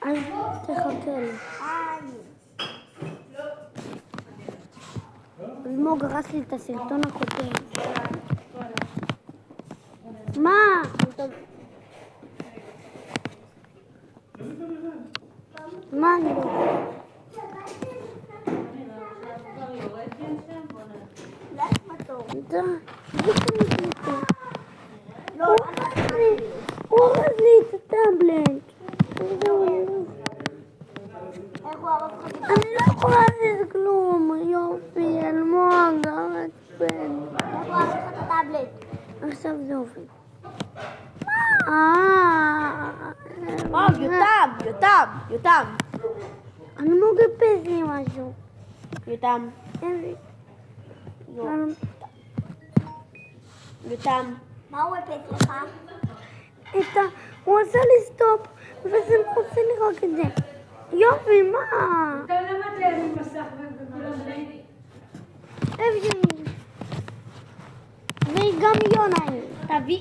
אז תחכה לי. אלמוג הרס לי את הסרטון הקודם. מה? מה אני לא? הוא הרס לי את הטאבלט. אני לא יכולה לעשות כלום. יופי, אלמוג, הרצפן. איך הוא עושה לך את הטאבלט? עכשיו זה עובד. יותם. אלמוג הפס לי משהו. יותם. מה הוא הפס לך? הוא עשה לי סטופ, וזה עושה לי רק את זה. יופי, מה? אתה למה תהיה עם מסך וכולם באים? וגם יונה. תביא.